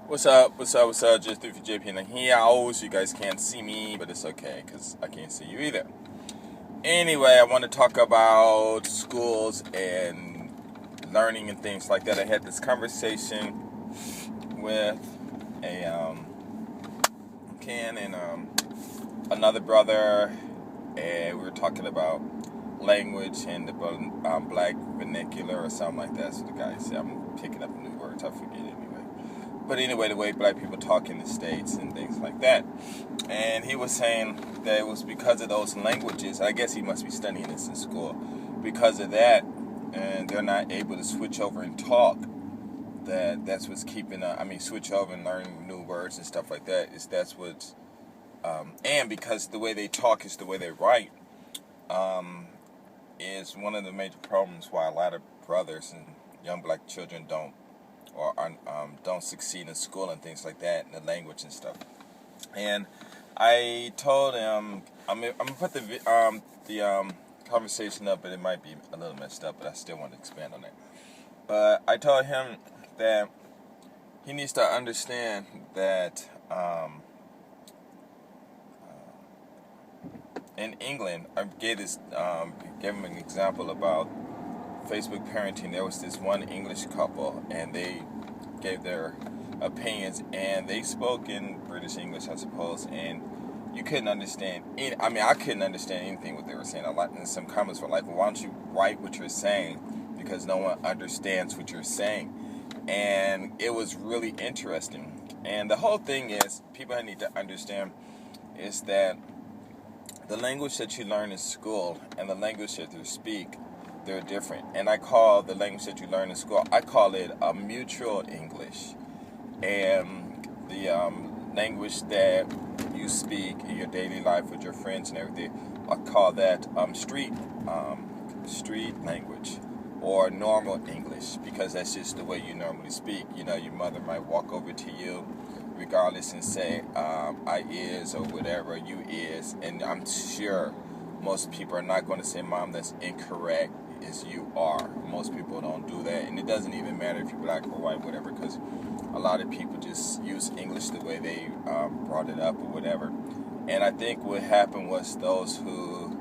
What's up? What's up? What's up? Just through for JP in here. So you guys can't see me, but it's okay because I can't see you either. Anyway, I want to talk about schools and learning and things like that. I had this conversation with a Ken and another brother, and we were talking about language and the black vernacular or something like that. So the guy said, I'm picking up new words. I forget it anyway. But anyway, the way black people talk in the States and things like that. And he was saying that it was because of those languages. I guess he must be studying this in school. Because of that, and they're not able to switch over and talk. That's what's keeping. Switch over and learn new words and stuff like that. That's what's. And because the way they talk is the way they write, is one of the major problems why a lot of brothers and young black children don't succeed in school and things like that, and the language and stuff. And I told him I'm gonna put the conversation up, but it might be a little messed up, but I still want to expand on it. But I told him that he needs to understand that in England, I gave him an example about Facebook parenting. There was this one English couple, and they gave their opinions, and they spoke in British English, I suppose, and you couldn't understand I couldn't understand anything what they were saying. A lot in some comments were like, well, why don't you write what you're saying, because no one understands what you're saying. And it was really interesting. And the whole thing is, people need to understand is that the language that you learn in school and the language that you speak, they're different. And I call the language that you learn in school, I call it a mutual English. And the language that you speak in your daily life with your friends and everything, I call that street language or normal English, because that's just the way you normally speak. You know, your mother might walk over to you regardless and say, I is, or whatever, you is. And I'm sure most people are not going to say, Mom, that's incorrect, is you are. Most people don't do that. And it doesn't even matter if you're black or white, whatever, because a lot of people just use English the way they brought it up or whatever. And I think what happened was those who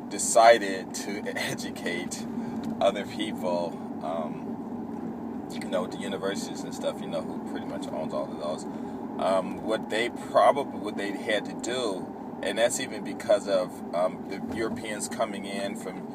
decided to educate other people, the universities and stuff, who pretty much owns all of those, what they had to do, and that's even because of the Europeans coming in from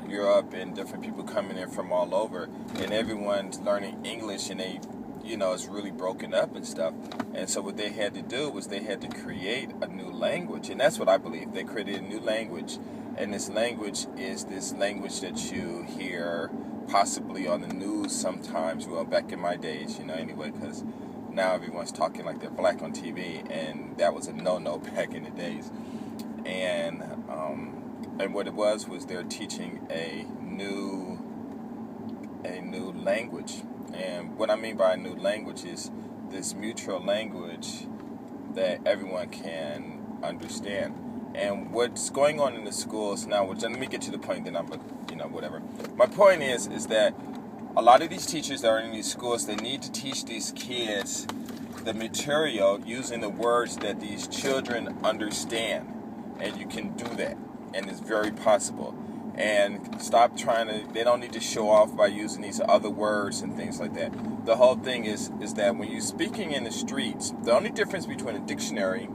Europe, and different people coming in from all over, and everyone's learning English, and they it's really broken up and stuff. And so what they had to do was they had to create a new language, and that's what I believe. They created a new language, and this language is this language that you hear possibly on the news sometimes. Well, back in my days, anyway, because now everyone's talking like they're black on TV, and that was a no-no back in the days. And what it was they're teaching a new language. And what I mean by a new language is this mutual language that everyone can understand. And what's going on in the schools now, which, let me get to the point, then whatever. My point is that a lot of these teachers that are in these schools, they need to teach these kids the material using the words that these children understand. And you can do that. And it's very possible. And stop they don't need to show off by using these other words and things like that. The whole thing is that when you're speaking in the streets, the only difference between a dictionary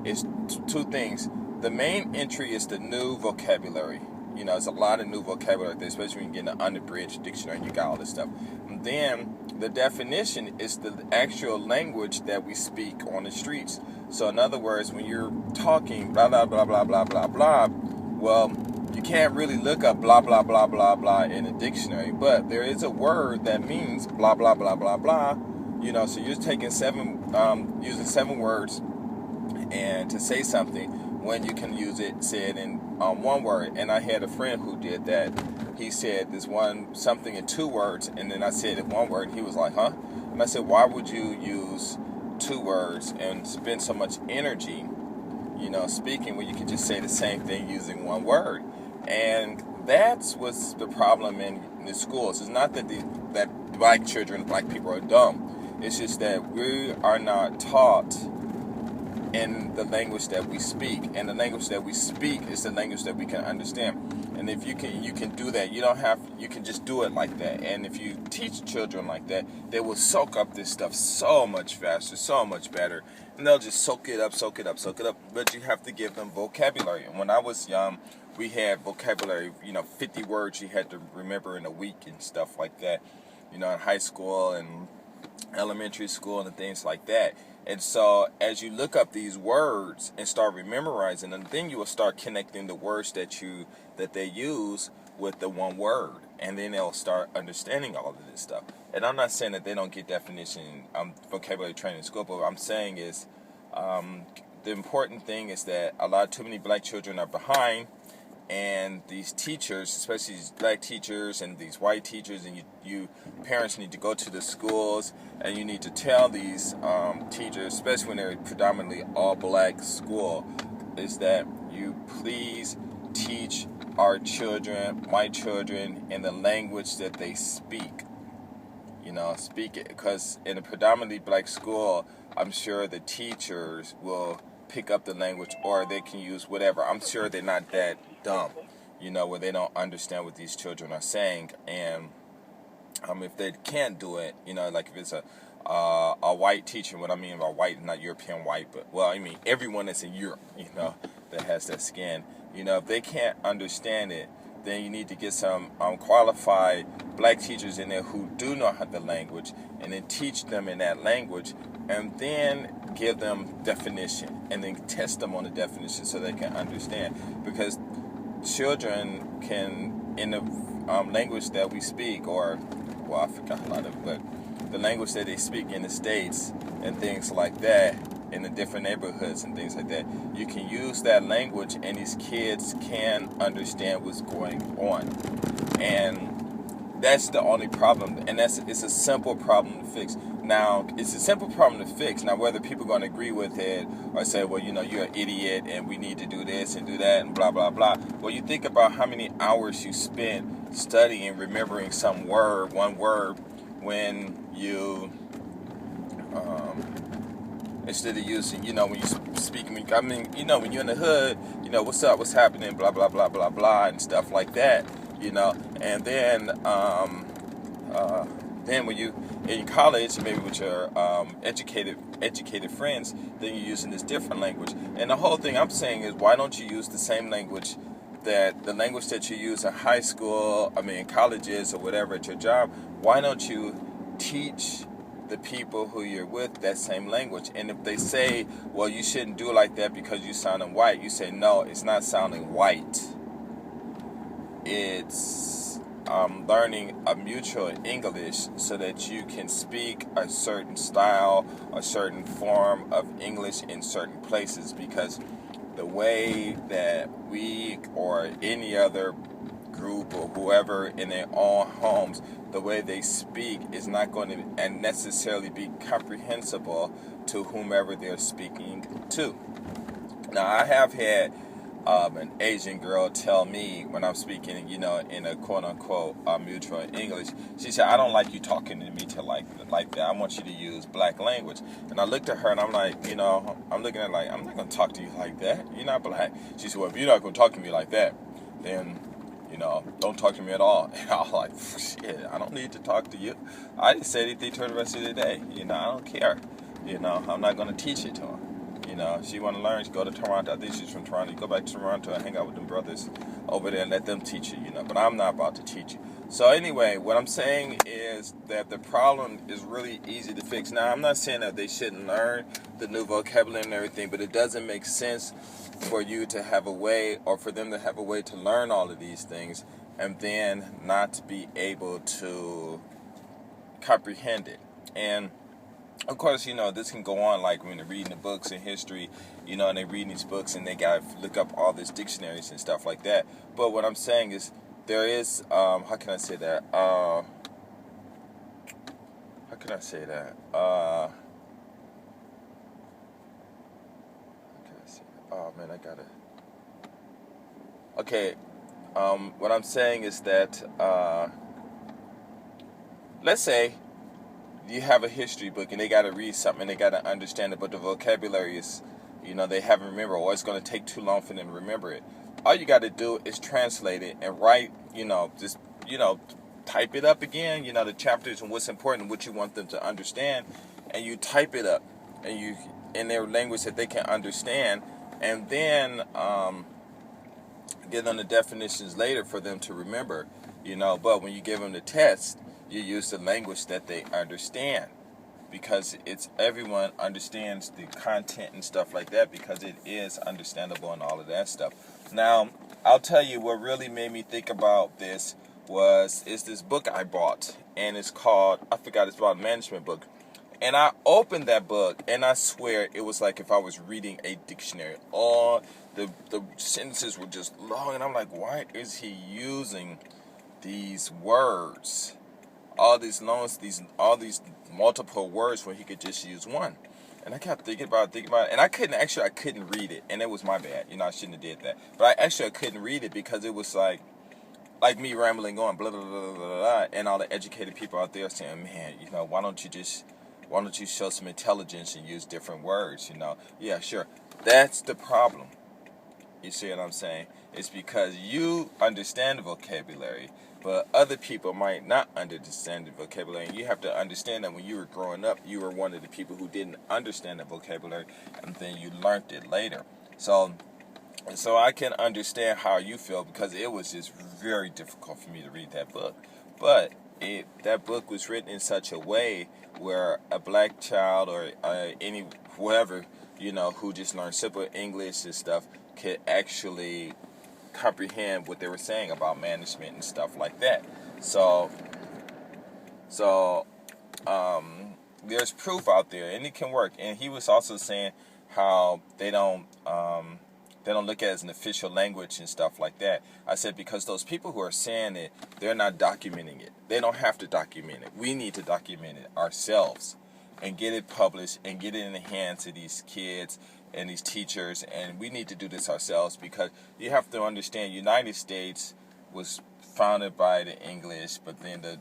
is two things. The main entry is the new vocabulary. There's a lot of new vocabulary there, especially when you get an unabridged dictionary and you got all this stuff. And then the definition is the actual language that we speak on the streets. So in other words, when you're talking blah, blah, blah, blah, blah, blah, blah, well, you can't really look up blah, blah, blah, blah, blah in a dictionary. But there is a word that means blah, blah, blah, blah, blah. So you're taking using 7 words and to say something when you can say it in one word. And I had a friend who did that. He said something in 2 words, and then I said it 1 word, and he was like, huh? And I said, why would you use 2 words and spend so much energy, speaking, when you could just say the same thing using 1 word? And that's what's the problem in the schools. It's not that black people are dumb. It's just that we are not taught in the language that we speak, and the language that we speak is the language that we can understand. And if you can do that. You can just do it like that. And if you teach children like that, they will soak up this stuff so much faster, so much better, and they'll just soak it up. But you have to give them vocabulary. And when I was young, we had vocabulary, 50 words you had to remember in a week and stuff like that, in high school and elementary school and things like that. And so as you look up these words and start memorizing them, then you will start connecting the words that they use with the one word, and then they'll start understanding all of this stuff. And I'm not saying that they don't get definition vocabulary training in school, but what I'm saying is the important thing is that too many black children are behind. And these teachers, especially these black teachers and these white teachers, and you parents need to go to the schools and you need to tell these teachers, especially when they're predominantly all black school, is that you please teach our children, my children, in the language that they speak. Speak it, because in a predominantly black school, I'm sure the teachers will pick up the language, or they can use whatever. I'm sure they're not that dumb, where they don't understand what these children are saying. And if they can't do it, like if it's a white teacher, what I mean by white, not European white, but everyone that's in Europe, that has that skin, if they can't understand it, then you need to get some qualified black teachers in there who do know the language, and then teach them in that language, and then give them definition, and then test them on the definition so they can understand. Because children can, in the language that we speak, I forgot a lot of it, but the language that they speak in the States and things like that, in the different neighborhoods and things like that, you can use that language and these kids can understand what's going on. And that's the only problem, and it's a simple problem to fix. Now, it's a simple problem to fix. Now, whether people are going to agree with it or say, well, you're an idiot and we need to do this and do that and blah, blah, blah. Well, you think about how many hours you spent studying, remembering one word, when you, instead of using, when you speak, when you're in the hood, what's up, what's happening, blah, blah, blah, blah, blah, and stuff like that, and then when you in college, maybe with your educated friends, then you're using this different language. And the whole thing I'm saying is, why don't you use the same language, the language that you use in high school, in colleges or whatever at your job? Why don't you teach the people who you're with that same language? And if they say, well, you shouldn't do it like that because you're sounding white, you say, no, it's not sounding white. It's learning a mutual English so that you can speak a certain style, a certain form of English in certain places, because the way that we or any other group or whoever in their own homes, the way they speak is not going to necessarily be comprehensible to whomever they're speaking to. Now, I have had an Asian girl tell me when I'm speaking, in a quote-unquote mutual English, she said, I don't like you talking to me like that. I want you to use black language. And I looked at her and I'm like, I'm looking at her like, I'm not going to talk to you like that. You're not black. She said, well, if you're not going to talk to me like that, then, don't talk to me at all. And I was like, shit, I don't need to talk to you. I didn't say anything to her the rest of the day. I don't care. I'm not going to teach it to her. She want to learn, she go to Toronto. I think she's from Toronto. You go back to Toronto and hang out with them brothers over there and let them teach you, But I'm not about to teach you. So anyway, what I'm saying is that the problem is really easy to fix. Now, I'm not saying that they shouldn't learn the new vocabulary and everything, but it doesn't make sense for you to have a way, or for them to have a way to learn all of these things and then not be able to comprehend it. And of course, this can go on, like when they're reading the books in history, and they're reading these books and they got to look up all these dictionaries and stuff like that. But what I'm saying is, there is, how can I say that? Oh, man, I got it. Okay, what I'm saying is that, let's say you have a history book and they got to read something and they got to understand it, but the vocabulary is, they haven't remembered, or it's going to take too long for them to remember it. All you got to do is translate it and write, just, type it up again, the chapters and what's important, what you want them to understand, and you type it up and you in their language that they can understand, and then give them the definitions later for them to remember, but when you give them the test, you use the language that they understand, because it's everyone understands the content and stuff like that, because it is understandable and all of that stuff. Now, I'll tell you what really made me think about this is this book I bought, and it's called, I forgot, it's about a management book. And I opened that book, and I swear it was like if I was reading a dictionary. All the sentences were just long, and I'm like, why is he using these words? All these multiple words when he could just use one. And I kept thinking about it, and I couldn't read it, and it was my bad. I shouldn't have did that. But I couldn't read it because it was like me rambling on, blah, blah, blah, blah, blah, and all the educated people out there saying, man, why don't you show some intelligence and use different words, Yeah, sure. That's the problem. You see what I'm saying? It's because you understand the vocabulary, but other people might not understand the vocabulary. And you have to understand that when you were growing up, you were one of the people who didn't understand the vocabulary, and then you learned it later. So I can understand how you feel, because it was just very difficult for me to read that book. But that book was written in such a way where a black child or whoever, who just learned simple English and stuff, could actually comprehend what they were saying about management and stuff like that. So there's proof out there, and it can work. And he was also saying how they don't look at it as an official language and stuff like that. I said, because those people who are saying it, they're not documenting it. They don't have to document it. We need to document it ourselves and get it published and get it in the hands of these kids and these teachers. And we need to do this ourselves, because you have to understand, United States was founded by the English, but then the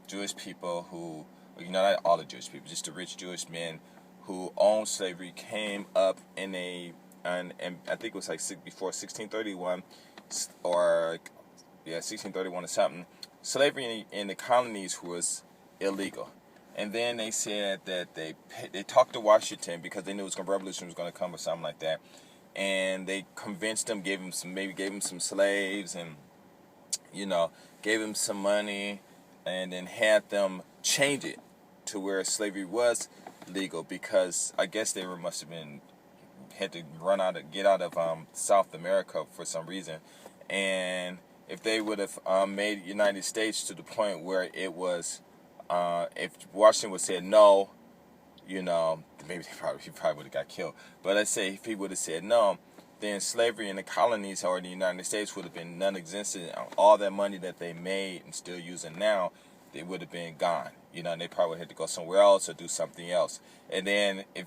Jewish people who, not all the Jewish people, just the rich Jewish men who owned slavery came up in and I think it was like before 1631, or 1631 or something. Slavery in the colonies was illegal, and then they said that they talked to Washington, because they knew revolution was going to come or something like that, and they convinced him, gave him some slaves, and gave him some money, and then had them change it to where slavery was legal, because I guess they had to get out of South America for some reason. And if they would have made United States to the point where it was, if Washington would have said no, maybe he probably would have got killed. But let's say if he would have said no, then slavery in the colonies or in the United States would have been non-existent. All that money that they made and still using now, they would have been gone. And they probably had to go somewhere else or do something else. And then and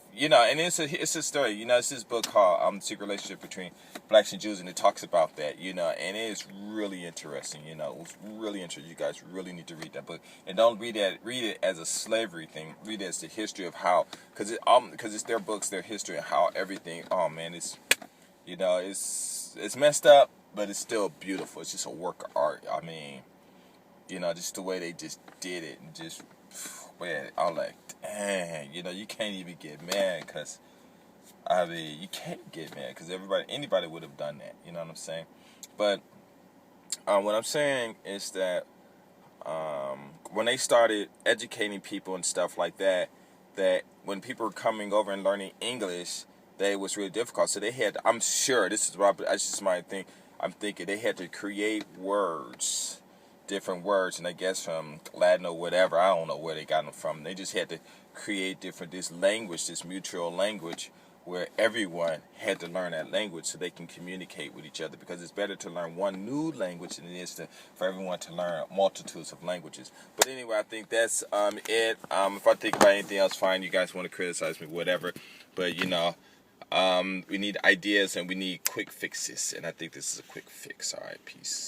it's a story. It's this book called Secret Relationship Between Blacks and Jews, and it talks about that. And it is really interesting. It was really interesting. You guys really need to read that book, and don't read it as a slavery thing. Read it as the history of how, because it's their books, their history, and how everything. Oh man, it's it's messed up, but it's still beautiful. It's just a work of art. I mean, just the way they just did it, and just, man, I'm like, dang, you can't even get mad, because, you can't get mad, because anybody would have done that, you know what I'm saying? But, what I'm saying is that, when they started educating people and stuff like that, that when people were coming over and learning English, that it was really difficult, so they had, I'm sure, this is just my thing, I'm thinking they had to create different words, and I guess from Latin or whatever, I don't know where they got them from. They just had to create this mutual language, where everyone had to learn that language so they can communicate with each other, because it's better to learn one new language than it is for everyone to learn multitudes of languages. But anyway, I think that's it. If I think about anything else, fine. You guys want to criticize me, whatever. But we need ideas and we need quick fixes, and I think this is a quick fix. All right, peace.